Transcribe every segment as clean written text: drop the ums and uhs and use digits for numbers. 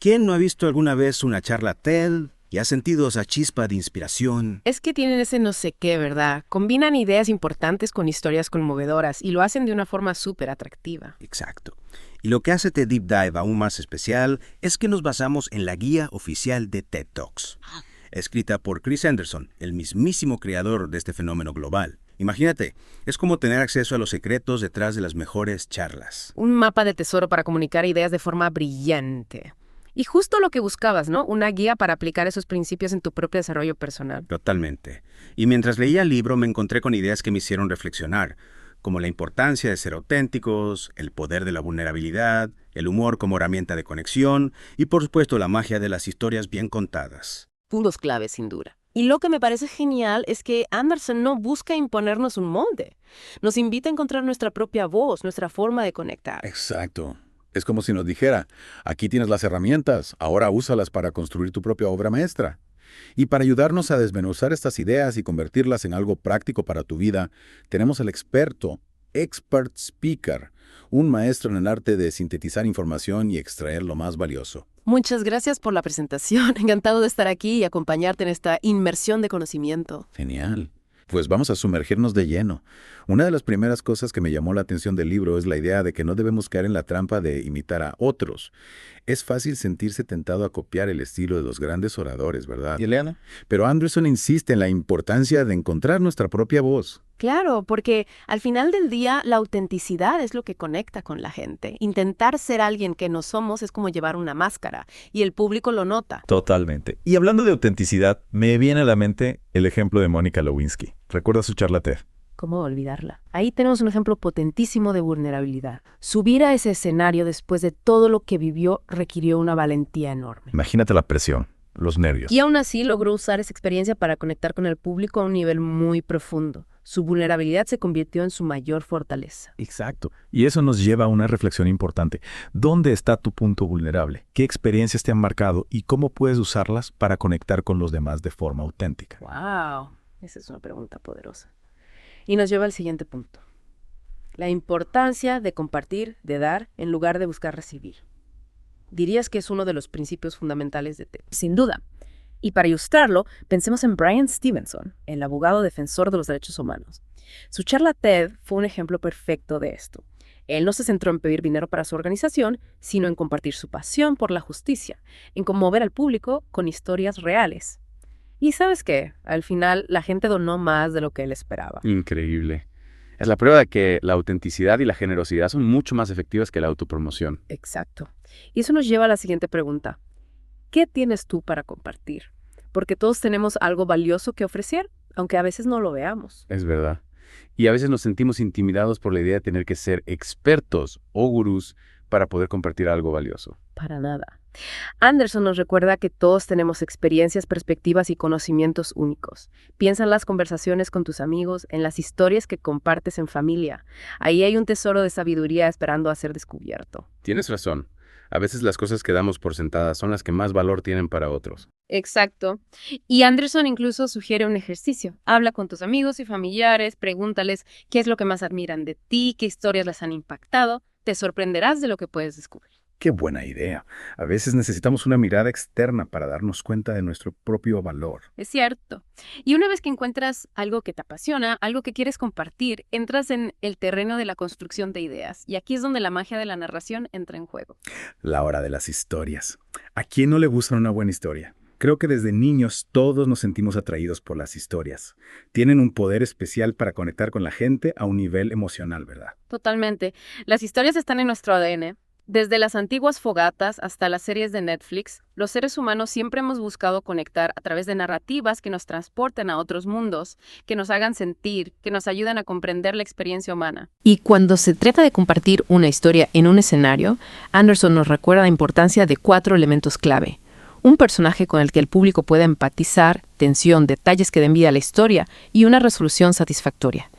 ¿Quién no ha visto alguna vez una charla TED y ha sentido esa chispa de inspiración? Es que tienen ese no sé qué, ¿verdad? Combinan ideas importantes con historias conmovedoras y lo hacen de una forma súper atractiva. Exacto. Y lo que hace este Deep Dive aún más especial es que nos basamos en la guía oficial de TED Talks, escrita por Chris Anderson, el mismísimo creador de este fenómeno global. Imagínate, es como tener acceso a los secretos detrás de las mejores charlas. Un mapa de tesoro para comunicar ideas de forma brillante. Y justo lo que buscabas, ¿no? Una guía para aplicar esos principios en tu propio desarrollo personal. Totalmente. Y mientras leía el libro me encontré con ideas que me hicieron reflexionar, como la importancia de ser auténticos, el poder de la vulnerabilidad, el humor como herramienta de conexión y por supuesto la magia de las historias bien contadas. Puntos claves, sin duda. Y lo que me parece genial es que Anderson no busca imponernos un molde. Nos invita a encontrar nuestra propia voz, nuestra forma de conectar. Exacto. Es como si nos dijera, aquí tienes las herramientas, ahora úsalas para construir tu propia obra maestra. Y para ayudarnos a desmenuzar estas ideas y convertirlas en algo práctico para tu vida, tenemos al experto, Expert Speaker, un maestro en el arte de sintetizar información y extraer lo más valioso. Muchas gracias por la presentación. Encantado de estar aquí y acompañarte en esta inmersión de conocimiento. Genial. Pues vamos a sumergirnos de lleno. Una de las primeras cosas que me llamó la atención del libro es la idea de que no debemos caer en la trampa de imitar a otros. Es fácil sentirse tentado a copiar el estilo de los grandes oradores, ¿verdad? ¿Y Eliana? Pero Anderson insiste en la importancia de encontrar nuestra propia voz. Claro, porque al final del día la autenticidad es lo que conecta con la gente. Intentar ser alguien que no somos es como llevar una máscara y el público lo nota. Totalmente. Y hablando de autenticidad, me viene a la mente el ejemplo de Mónica Lewinsky. ¿Recuerdas su charla TED? ¿Cómo olvidarla? Ahí tenemos un ejemplo potentísimo de vulnerabilidad. Subir a ese escenario después de todo lo que vivió requirió una valentía enorme. Imagínate la presión, los nervios. Y aún así logró usar esa experiencia para conectar con el público a un nivel muy profundo. Su vulnerabilidad se convirtió en su mayor fortaleza. Exacto. Y eso nos lleva a una reflexión importante. ¿Dónde está tu punto vulnerable? ¿Qué experiencias te han marcado y cómo puedes usarlas para conectar con los demás de forma auténtica? ¡Wow! Esa es una pregunta poderosa. Y nos lleva al siguiente punto. La importancia de compartir, de dar, en lugar de buscar recibir. ¿Dirías que es uno de los principios fundamentales de TED? Sin duda. Y para ilustrarlo, pensemos en Bryan Stevenson, el abogado defensor de los derechos humanos. Su charla TED fue un ejemplo perfecto de esto. Él no se centró en pedir dinero para su organización, sino en compartir su pasión por la justicia, en conmover al público con historias reales. Y ¿sabes qué? Al final, la gente donó más de lo que él esperaba. Increíble. Es la prueba de que la autenticidad y la generosidad son mucho más efectivas que la autopromoción. Exacto. Y eso nos lleva a la siguiente pregunta. ¿Qué tienes tú para compartir? Porque todos tenemos algo valioso que ofrecer, aunque a veces no lo veamos. Es verdad. Y a veces nos sentimos intimidados por la idea de tener que ser expertos o gurús para poder compartir algo valioso. Para nada. Anderson nos recuerda que todos tenemos experiencias, perspectivas y conocimientos únicos. Piensa en las conversaciones con tus amigos, en las historias que compartes en familia. Ahí hay un tesoro de sabiduría esperando a ser descubierto. Tienes razón. A veces las cosas que damos por sentadas son las que más valor tienen para otros. Exacto. Y Anderson incluso sugiere un ejercicio. Habla con tus amigos y familiares, pregúntales qué es lo que más admiran de ti, qué historias les han impactado. Te sorprenderás de lo que puedes descubrir. ¡Qué buena idea! A veces necesitamos una mirada externa para darnos cuenta de nuestro propio valor. Es cierto. Y una vez que encuentras algo que te apasiona, algo que quieres compartir, entras en el terreno de la construcción de ideas. Y aquí es donde la magia de la narración entra en juego. La hora de las historias. ¿A quién no le gusta una buena historia? Creo que desde niños todos nos sentimos atraídos por las historias. Tienen un poder especial para conectar con la gente a un nivel emocional, ¿verdad? Totalmente. Las historias están en nuestro ADN. Desde las antiguas fogatas hasta las series de Netflix, los seres humanos siempre hemos buscado conectar a través de narrativas que nos transporten a otros mundos, que nos hagan sentir, que nos ayuden a comprender la experiencia humana. Y cuando se trata de compartir una historia en un escenario, Anderson nos recuerda la importancia de 4 elementos clave. Un personaje con el que el público pueda empatizar, tensión, detalles que den vida a la historia y una resolución satisfactoria.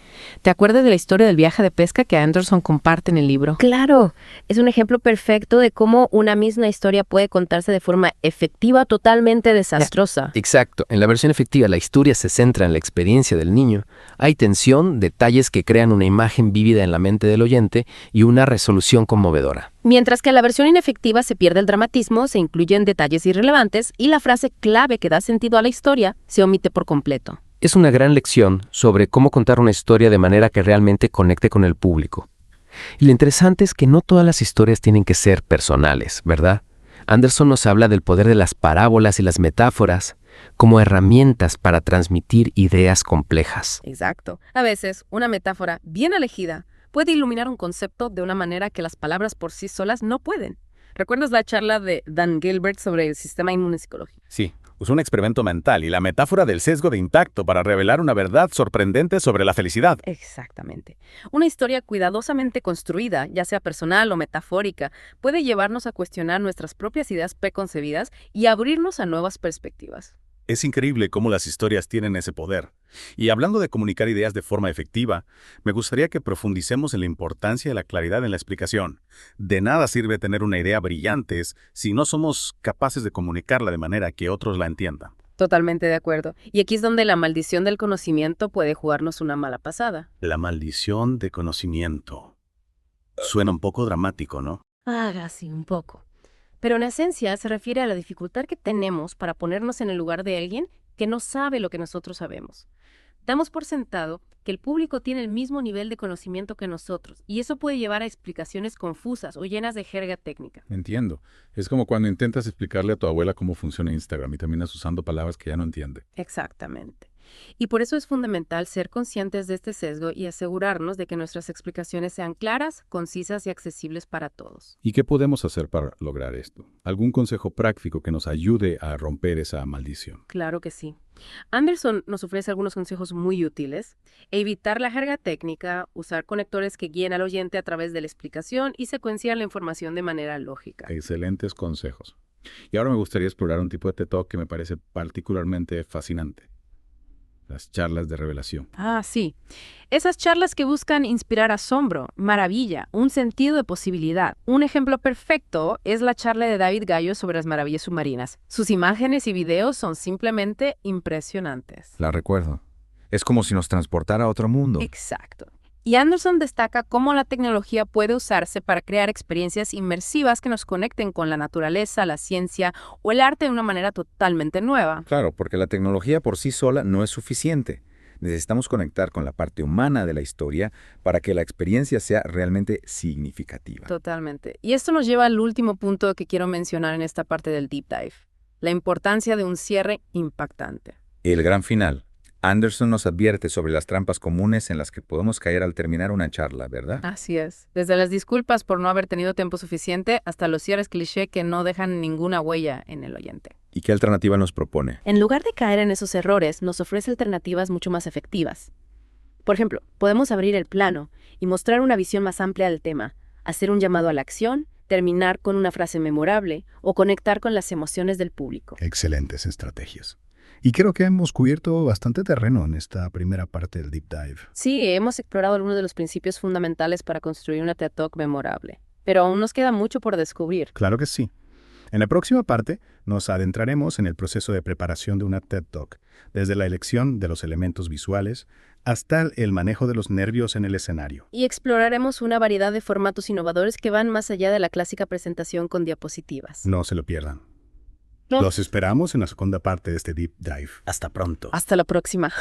¿Te acuerdas de la historia del viaje de pesca que Anderson comparte en el libro? Claro, es un ejemplo perfecto de cómo una misma historia puede contarse de forma efectiva, totalmente desastrosa. Exacto. En la versión efectiva, la historia se centra en la experiencia del niño. Hay tensión, detalles que crean una imagen vívida en la mente del oyente y una resolución conmovedora. Mientras que en la versión inefectiva se pierde el dramatismo, se incluyen detalles irrelevantes y la frase clave que da sentido a la historia se omite por completo. Es una gran lección sobre cómo contar una historia de manera que realmente conecte con el público. Y lo interesante es que no todas las historias tienen que ser personales, ¿verdad? Anderson nos habla del poder de las parábolas y las metáforas como herramientas para transmitir ideas complejas. Exacto. A veces, una metáfora bien elegida puede iluminar un concepto de una manera que las palabras por sí solas no pueden. ¿Recuerdas la charla de Dan Gilbert sobre el sistema inmunológico? Sí, usó un experimento mental y la metáfora del sesgo de impacto para revelar una verdad sorprendente sobre la felicidad. Exactamente. Una historia cuidadosamente construida, ya sea personal o metafórica, puede llevarnos a cuestionar nuestras propias ideas preconcebidas y abrirnos a nuevas perspectivas. Es increíble cómo las historias tienen ese poder. Y hablando de comunicar ideas de forma efectiva, me gustaría que profundicemos en la importancia de la claridad en la explicación. De nada sirve tener una idea brillante si no somos capaces de comunicarla de manera que otros la entiendan. Totalmente de acuerdo. Y aquí es donde la maldición del conocimiento puede jugarnos una mala pasada. La maldición de conocimiento. Suena un poco dramático, ¿no? Sí, un poco. Pero en esencia se refiere a la dificultad que tenemos para ponernos en el lugar de alguien que no sabe lo que nosotros sabemos. Damos por sentado que el público tiene el mismo nivel de conocimiento que nosotros, y eso puede llevar a explicaciones confusas o llenas de jerga técnica. Entiendo. Es como cuando intentas explicarle a tu abuela cómo funciona Instagram y terminas usando palabras que ya no entiende. Exactamente. Y por eso es fundamental ser conscientes de este sesgo y asegurarnos de que nuestras explicaciones sean claras, concisas y accesibles para todos. ¿Y qué podemos hacer para lograr esto? ¿Algún consejo práctico que nos ayude a romper esa maldición? Claro que sí. Anderson nos ofrece algunos consejos muy útiles. Evitar la jerga técnica, usar conectores que guíen al oyente a través de la explicación y secuenciar la información de manera lógica. Excelentes consejos. Y ahora me gustaría explorar un tipo de TED Talk que me parece particularmente fascinante. Las charlas de revelación. Sí. Esas charlas que buscan inspirar asombro, maravilla, un sentido de posibilidad. Un ejemplo perfecto es la charla de David Gallo sobre las maravillas submarinas. Sus imágenes y videos son simplemente impresionantes. La recuerdo. Es como si nos transportara a otro mundo. Exacto. Y Anderson destaca cómo la tecnología puede usarse para crear experiencias inmersivas que nos conecten con la naturaleza, la ciencia o el arte de una manera totalmente nueva. Claro, porque la tecnología por sí sola no es suficiente. Necesitamos conectar con la parte humana de la historia para que la experiencia sea realmente significativa. Totalmente. Y esto nos lleva al último punto que quiero mencionar en esta parte del deep dive. La importancia de un cierre impactante. El gran final. Anderson nos advierte sobre las trampas comunes en las que podemos caer al terminar una charla, ¿verdad? Así es. Desde las disculpas por no haber tenido tiempo suficiente hasta los cierres cliché que no dejan ninguna huella en el oyente. ¿Y qué alternativa nos propone? En lugar de caer en esos errores, nos ofrece alternativas mucho más efectivas. Por ejemplo, podemos abrir el plano y mostrar una visión más amplia del tema, hacer un llamado a la acción, terminar con una frase memorable o conectar con las emociones del público. Excelentes estrategias. Y creo que hemos cubierto bastante terreno en esta primera parte del Deep Dive. Sí, hemos explorado algunos de los principios fundamentales para construir una TED Talk memorable, pero aún nos queda mucho por descubrir. Claro que sí. En la próxima parte nos adentraremos en el proceso de preparación de una TED Talk, desde la elección de los elementos visuales hasta el manejo de los nervios en el escenario. Y exploraremos una variedad de formatos innovadores que van más allá de la clásica presentación con diapositivas. No se lo pierdan. Los esperamos en la segunda parte de este Deep Dive. Hasta pronto. Hasta la próxima.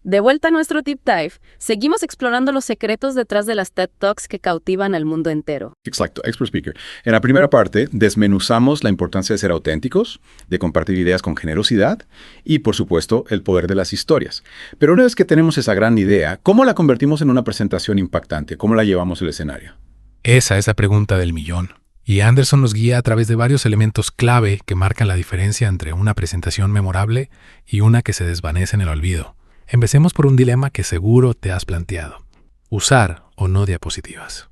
De vuelta a nuestro Deep Dive, seguimos explorando los secretos detrás de las TED Talks que cautivan al mundo entero. Exacto, Expert Speaker. En la primera parte desmenuzamos la importancia de ser auténticos, de compartir ideas con generosidad y, por supuesto, el poder de las historias. Pero una vez que tenemos esa gran idea, ¿cómo la convertimos en una presentación impactante? ¿Cómo la llevamos al escenario? Esa es la pregunta del millón. Y Anderson nos guía a través de varios elementos clave que marcan la diferencia entre una presentación memorable y una que se desvanece en el olvido. Empecemos por un dilema que seguro te has planteado. ¿Usar o no diapositivas?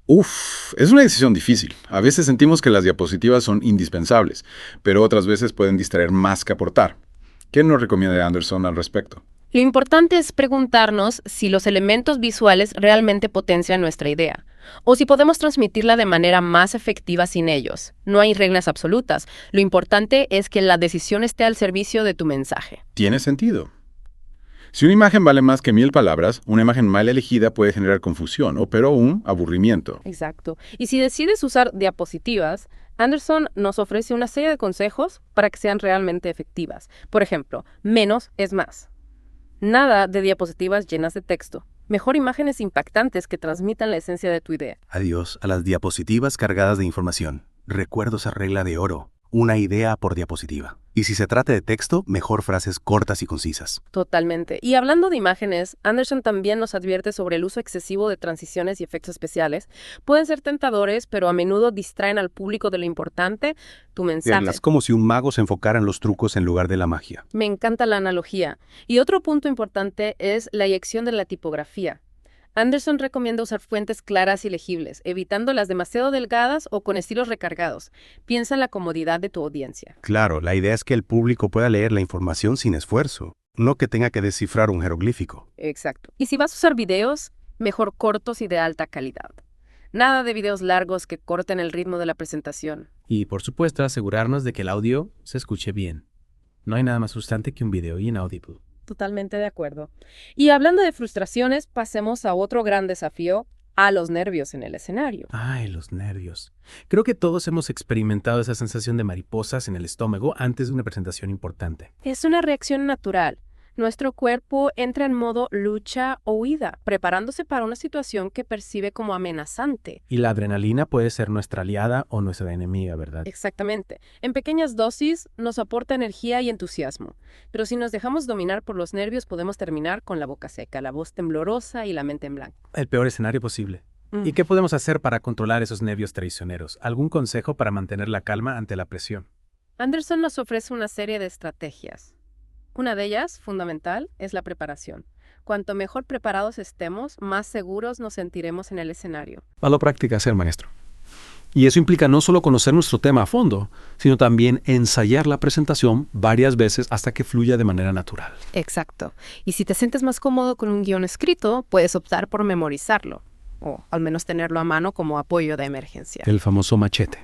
Es una decisión difícil. A veces sentimos que las diapositivas son indispensables, pero otras veces pueden distraer más que aportar. ¿Qué nos recomienda Anderson al respecto? Lo importante es preguntarnos si los elementos visuales realmente potencian nuestra idea, o si podemos transmitirla de manera más efectiva sin ellos. No hay reglas absolutas. Lo importante es que la decisión esté al servicio de tu mensaje. Tiene sentido. Si una imagen vale más que 1000 palabras, una imagen mal elegida puede generar confusión o peor aún, aburrimiento. Exacto. Y si decides usar diapositivas, Anderson nos ofrece una serie de consejos para que sean realmente efectivas. Por ejemplo, menos es más. Nada de diapositivas llenas de texto. Mejor imágenes impactantes que transmitan la esencia de tu idea. Adiós a las diapositivas cargadas de información. Recuerdo esa regla de oro. Una idea por diapositiva. Y si se trata de texto, mejor frases cortas y concisas. Totalmente. Y hablando de imágenes, Anderson también nos advierte sobre el uso excesivo de transiciones y efectos especiales. Pueden ser tentadores, pero a menudo distraen al público de lo importante, tu mensaje. Es como si un mago se enfocara en los trucos en lugar de la magia. Me encanta la analogía. Y otro punto importante es la eyección de la tipografía. Anderson recomienda usar fuentes claras y legibles, evitando las demasiado delgadas o con estilos recargados. Piensa en la comodidad de tu audiencia. Claro, la idea es que el público pueda leer la información sin esfuerzo, no que tenga que descifrar un jeroglífico. Exacto. Y si vas a usar videos, mejor cortos y de alta calidad. Nada de videos largos que corten el ritmo de la presentación. Y, por supuesto, asegurarnos de que el audio se escuche bien. No hay nada más frustrante que un video inaudible. Totalmente de acuerdo. Y hablando de frustraciones, pasemos a otro gran desafío, a los nervios en el escenario. Ay, los nervios. Creo que todos hemos experimentado esa sensación de mariposas en el estómago antes de una presentación importante. Es una reacción natural. Nuestro cuerpo entra en modo lucha o huida, preparándose para una situación que percibe como amenazante. Y la adrenalina puede ser nuestra aliada o nuestra enemiga, ¿verdad? Exactamente. En pequeñas dosis nos aporta energía y entusiasmo. Pero si nos dejamos dominar por los nervios, podemos terminar con la boca seca, la voz temblorosa y la mente en blanco. El peor escenario posible. ¿Y qué podemos hacer para controlar esos nervios traicioneros? ¿Algún consejo para mantener la calma ante la presión? Anderson nos ofrece una serie de estrategias. Una de ellas, fundamental, es la preparación. Cuanto mejor preparados estemos, más seguros nos sentiremos en el escenario. A lo práctica ser maestro. Y eso implica no solo conocer nuestro tema a fondo, sino también ensayar la presentación varias veces hasta que fluya de manera natural. Exacto. Y si te sientes más cómodo con un guión escrito, puedes optar por memorizarlo, o al menos tenerlo a mano como apoyo de emergencia. El famoso machete.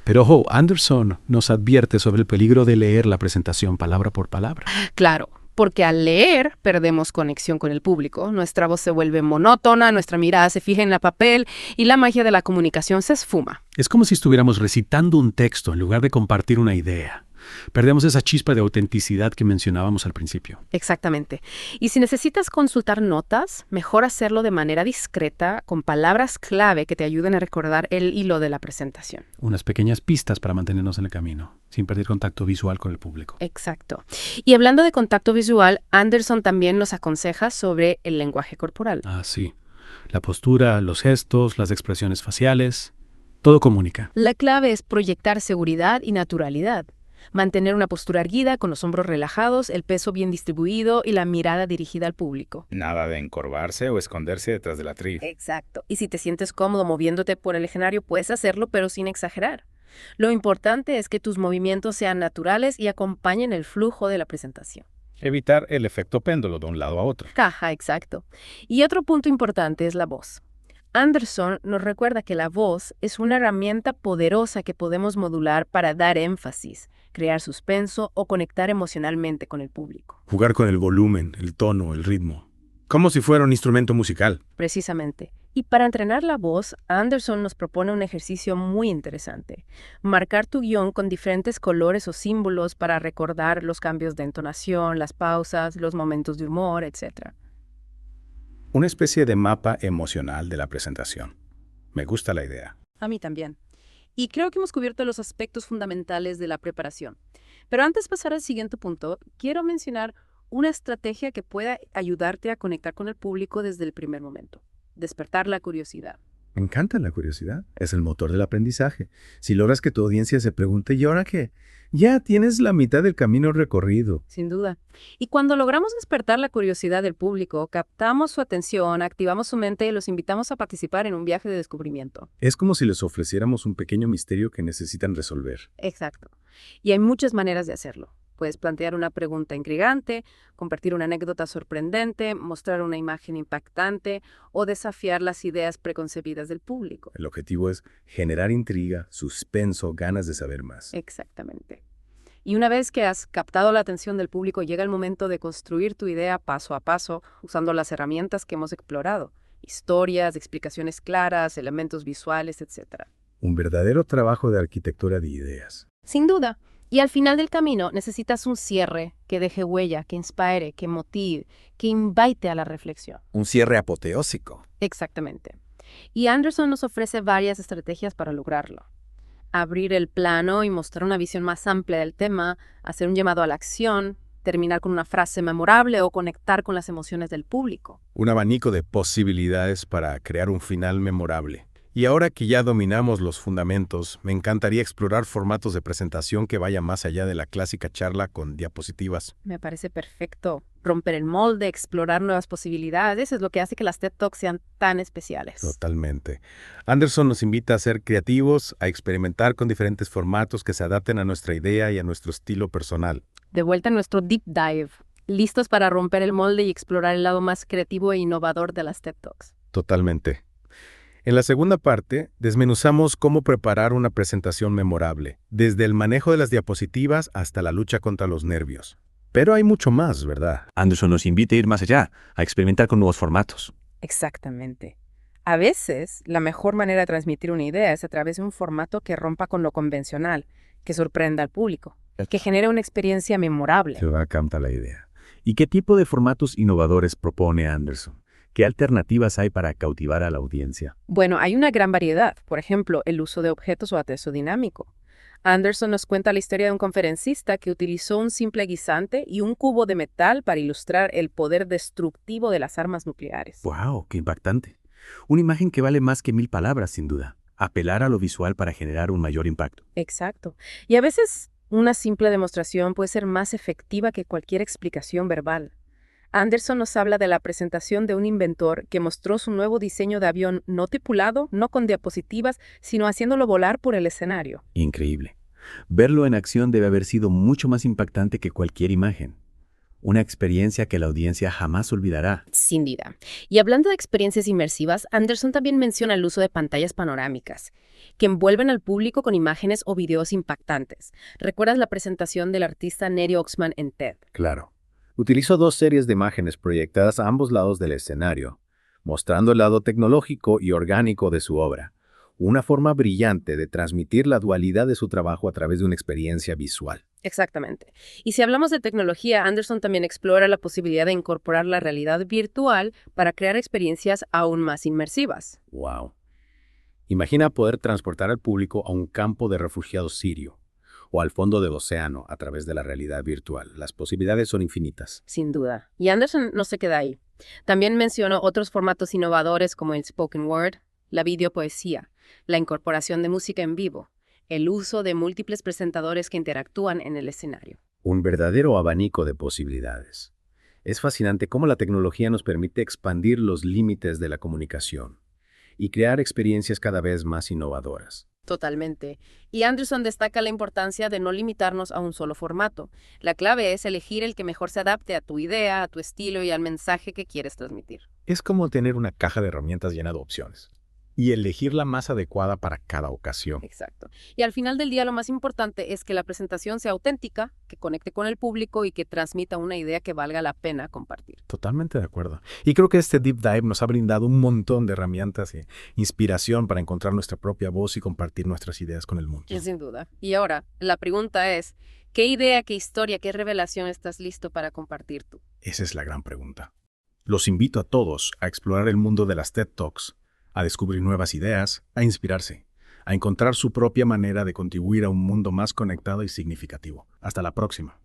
Pero ojo, Anderson nos advierte sobre el peligro de leer la presentación palabra por palabra. Claro, porque al leer perdemos conexión con el público, nuestra voz se vuelve monótona, nuestra mirada se fija en el papel y la magia de la comunicación se esfuma. Es como si estuviéramos recitando un texto en lugar de compartir una idea. Perdemos esa chispa de autenticidad que mencionábamos al principio. Exactamente. Y si necesitas consultar notas, mejor hacerlo de manera discreta, con palabras clave que te ayuden a recordar el hilo de la presentación. Unas pequeñas pistas para mantenernos en el camino, sin perder contacto visual con el público. Exacto. Y hablando de contacto visual, Anderson también nos aconseja sobre el lenguaje corporal. Ah, sí. La postura, los gestos, las expresiones faciales, todo comunica. La clave es proyectar seguridad y naturalidad. Mantener una postura erguida, con los hombros relajados, el peso bien distribuido y la mirada dirigida al público. Nada de encorvarse o esconderse detrás del atril. Exacto. Y si te sientes cómodo moviéndote por el escenario, puedes hacerlo, pero sin exagerar. Lo importante es que tus movimientos sean naturales y acompañen el flujo de la presentación. Evitar el efecto péndulo de un lado a otro. Caja, exacto. Y otro punto importante es la voz. Anderson nos recuerda que la voz es una herramienta poderosa que podemos modular para dar énfasis, crear suspenso o conectar emocionalmente con el público. Jugar con el volumen, el tono, el ritmo. Como si fuera un instrumento musical. Precisamente. Y para entrenar la voz, Anderson nos propone un ejercicio muy interesante. Marcar tu guión con diferentes colores o símbolos para recordar los cambios de entonación, las pausas, los momentos de humor, etc. Una especie de mapa emocional de la presentación. Me gusta la idea. A mí también. Y creo que hemos cubierto los aspectos fundamentales de la preparación. Pero antes de pasar al siguiente punto, quiero mencionar una estrategia que pueda ayudarte a conectar con el público desde el primer momento. Despertar la curiosidad. Me encanta la curiosidad. Es el motor del aprendizaje. Si logras que tu audiencia se pregunte, ¿y ahora qué? Ya tienes la mitad del camino recorrido. Sin duda. Y cuando logramos despertar la curiosidad del público, captamos su atención, activamos su mente y los invitamos a participar en un viaje de descubrimiento. Es como si les ofreciéramos un pequeño misterio que necesitan resolver. Exacto. Y hay muchas maneras de hacerlo. Puedes plantear una pregunta intrigante, compartir una anécdota sorprendente, mostrar una imagen impactante o desafiar las ideas preconcebidas del público. El objetivo es generar intriga, suspenso, ganas de saber más. Exactamente. Y una vez que has captado la atención del público, llega el momento de construir tu idea paso a paso, usando las herramientas que hemos explorado. Historias, explicaciones claras, elementos visuales, etc. Un verdadero trabajo de arquitectura de ideas. Sin duda. Y al final del camino necesitas un cierre que deje huella, que inspire, que motive, que invite a la reflexión. Un cierre apoteósico. Exactamente. Y Anderson nos ofrece varias estrategias para lograrlo. Abrir el plano y mostrar una visión más amplia del tema, hacer un llamado a la acción, terminar con una frase memorable o conectar con las emociones del público. Un abanico de posibilidades para crear un final memorable. Y ahora que ya dominamos los fundamentos, me encantaría explorar formatos de presentación que vayan más allá de la clásica charla con diapositivas. Me parece perfecto. Romper el molde, explorar nuevas posibilidades, es lo que hace que las TED Talks sean tan especiales. Totalmente. Anderson nos invita a ser creativos, a experimentar con diferentes formatos que se adapten a nuestra idea y a nuestro estilo personal. De vuelta a nuestro Deep Dive, listos para romper el molde y explorar el lado más creativo e innovador de las TED Talks. Totalmente. En la segunda parte, desmenuzamos cómo preparar una presentación memorable, desde el manejo de las diapositivas hasta la lucha contra los nervios. Pero hay mucho más, ¿verdad? Anderson nos invita a ir más allá, a experimentar con nuevos formatos. Exactamente. A veces, la mejor manera de transmitir una idea es a través de un formato que rompa con lo convencional, que sorprenda al público, que genere una experiencia memorable. Se va a captar la idea. ¿Y qué tipo de formatos innovadores propone Anderson? ¿Qué alternativas hay para cautivar a la audiencia? Bueno, hay una gran variedad. Por ejemplo, el uso de objetos o aderezo dinámico. Anderson nos cuenta la historia de un conferencista que utilizó un simple guisante y un cubo de metal para ilustrar el poder destructivo de las armas nucleares. ¡Wow! ¡Qué impactante! Una imagen que vale más que 1000 palabras, sin duda. Apelar a lo visual para generar un mayor impacto. Exacto. Y a veces una simple demostración puede ser más efectiva que cualquier explicación verbal. Anderson nos habla de la presentación de un inventor que mostró su nuevo diseño de avión no tripulado, no con diapositivas, sino haciéndolo volar por el escenario. Increíble. Verlo en acción debe haber sido mucho más impactante que cualquier imagen. Una experiencia que la audiencia jamás olvidará. Sin duda. Y hablando de experiencias inmersivas, Anderson también menciona el uso de pantallas panorámicas, que envuelven al público con imágenes o videos impactantes. ¿Recuerdas la presentación del artista Nettie Oxman en TED? Claro. Utilizó 2 series de imágenes proyectadas a ambos lados del escenario, mostrando el lado tecnológico y orgánico de su obra. Una forma brillante de transmitir la dualidad de su trabajo a través de una experiencia visual. Exactamente. Y si hablamos de tecnología, Anderson también explora la posibilidad de incorporar la realidad virtual para crear experiencias aún más inmersivas. ¡Wow! Imagina poder transportar al público a un campo de refugiados sirio o al fondo del océano a través de la realidad virtual. Las posibilidades son infinitas. Sin duda. Y Anderson no se queda ahí. También mencionó otros formatos innovadores como el spoken word, la videopoesía, la incorporación de música en vivo, el uso de múltiples presentadores que interactúan en el escenario. Un verdadero abanico de posibilidades. Es fascinante cómo la tecnología nos permite expandir los límites de la comunicación y crear experiencias cada vez más innovadoras. Totalmente. Y Anderson destaca la importancia de no limitarnos a un solo formato. La clave es elegir el que mejor se adapte a tu idea, a tu estilo y al mensaje que quieres transmitir. Es como tener una caja de herramientas llena de opciones y elegir la más adecuada para cada ocasión. Exacto. Y al final del día lo más importante es que la presentación sea auténtica, que conecte con el público y que transmita una idea que valga la pena compartir. Totalmente de acuerdo. Y creo que este Deep Dive nos ha brindado un montón de herramientas y inspiración para encontrar nuestra propia voz y compartir nuestras ideas con el mundo. Sin duda. Y ahora, la pregunta es, ¿qué idea, qué historia, qué revelación estás listo para compartir tú? Esa es la gran pregunta. Los invito a todos a explorar el mundo de las TED Talks, a descubrir nuevas ideas, a inspirarse, a encontrar su propia manera de contribuir a un mundo más conectado y significativo. Hasta la próxima.